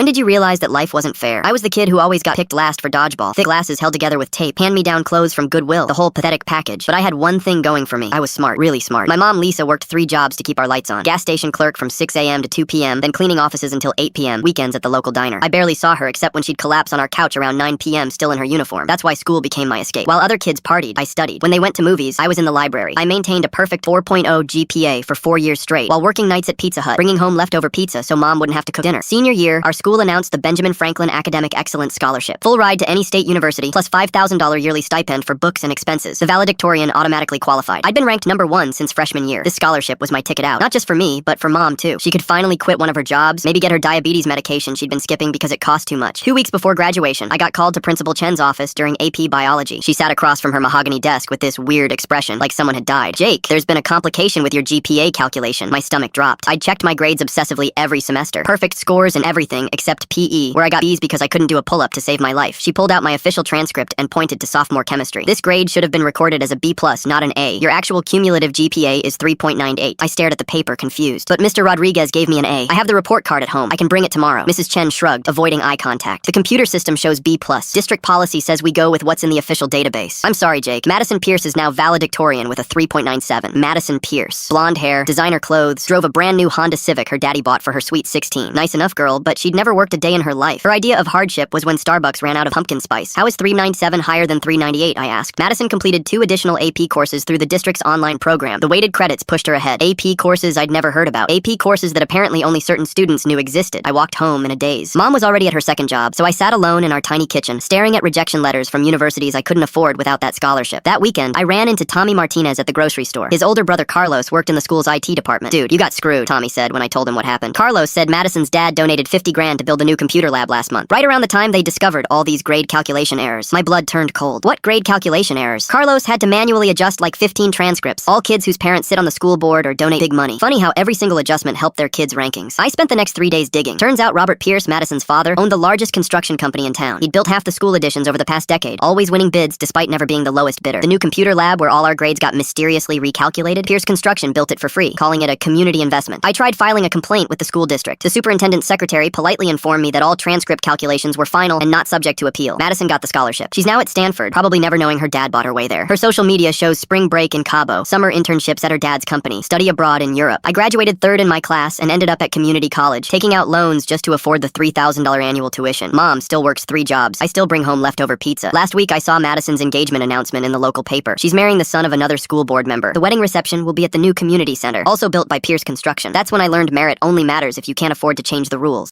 When did you realize that life wasn't fair? I was the kid who always got picked last for dodgeball. Thick glasses held together with tape, hand-me-down clothes from Goodwill, the whole pathetic package. But I had one thing going for me. I was smart, really smart. My mom, Lisa, worked 3 jobs to keep our lights on. Gas station clerk from 6 a.m. to 2 p.m., then cleaning offices until 8 p.m., weekends at the local diner. I barely saw her except when she'd collapse on our couch around 9 p.m. still in her uniform. That's why school became my escape. While other kids partied, I studied. When they went to movies, I was in the library. I maintained a perfect 4.0 GPA for 4 years straight, while working nights at Pizza Hut, bringing home leftover pizza so mom wouldn't have to cook dinner. Senior year, our school announced the Benjamin Franklin Academic Excellence Scholarship. Full ride to any state university, plus $5,000 yearly stipend for books and expenses. The valedictorian automatically qualified. I'd been ranked #1 since freshman year. This scholarship was my ticket out. Not just for me, but for mom, too. She could finally quit one of her jobs, maybe get her diabetes medication she'd been skipping because it cost too much. 2 weeks before graduation, I got called to Principal Chen's office during AP Biology. She sat across from her mahogany desk with this weird expression, like someone had died. "Jake, there's been a complication with your GPA calculation." My stomach dropped. I'd checked my grades obsessively every semester. Perfect scores in everything except PE, where I got B's because I couldn't do a pull-up to save my life. She pulled out my official transcript and pointed to sophomore chemistry. "This grade should have been recorded as a B+, not an A. Your actual cumulative GPA is 3.98. I stared at the paper, confused. "But Mr. Rodriguez gave me an A. I have the report card at home. I can bring it tomorrow." Mrs. Chen shrugged, avoiding eye contact. "The computer system shows B+. District policy says we go with what's in the official database." "I'm sorry, Jake. Madison Pierce is now valedictorian with a 3.97. Madison Pierce. Blonde hair, designer clothes, drove a brand new Honda Civic her daddy bought for her sweet 16. Nice enough girl, but she'd never worked a day in her life. Her idea of hardship was when Starbucks ran out of pumpkin spice. How is 397 higher than 398, I asked. Madison completed 2 additional AP courses through the district's online program. The weighted credits pushed her ahead. AP courses I'd never heard about. AP courses that apparently only certain students knew existed. I walked home in a daze. Mom was already at her second job, so I sat alone in our tiny kitchen, staring at rejection letters from universities I couldn't afford without that scholarship. That weekend, I ran into Tommy Martinez at the grocery store. His older brother Carlos worked in the school's IT department. "Dude, you got screwed," Tommy said when I told him what happened. Carlos said Madison's dad donated 50 grand to build a new computer lab last month, right around the time they discovered all these grade calculation errors. My blood turned cold. What grade calculation errors? Carlos had to manually adjust like 15 transcripts. All kids whose parents sit on the school board or donate big money. Funny how every single adjustment helped their kids' rankings. I spent the next 3 days digging. Turns out Robert Pierce, Madison's father, owned the largest construction company in town. He'd built half the school additions over the past decade, always winning bids despite never being the lowest bidder. The new computer lab where all our grades got mysteriously recalculated, Pierce Construction built it for free, calling it a community investment. I tried filing a complaint with the school district. The superintendent's secretary politely informed me that all transcript calculations were final and not subject to appeal. Madison got the scholarship. She's now at Stanford, probably never knowing her dad bought her way there. Her social media shows spring break in Cabo, summer internships at her dad's company, study abroad in Europe. I graduated 3rd in my class and ended up at community college, taking out loans just to afford the $3,000 annual tuition. Mom still works 3 jobs. I still bring home leftover pizza. Last week I saw Madison's engagement announcement in the local paper. She's marrying the son of another school board member. The wedding reception will be at the new community center, also built by Pierce Construction. That's when I learned merit only matters if you can't afford to change the rules.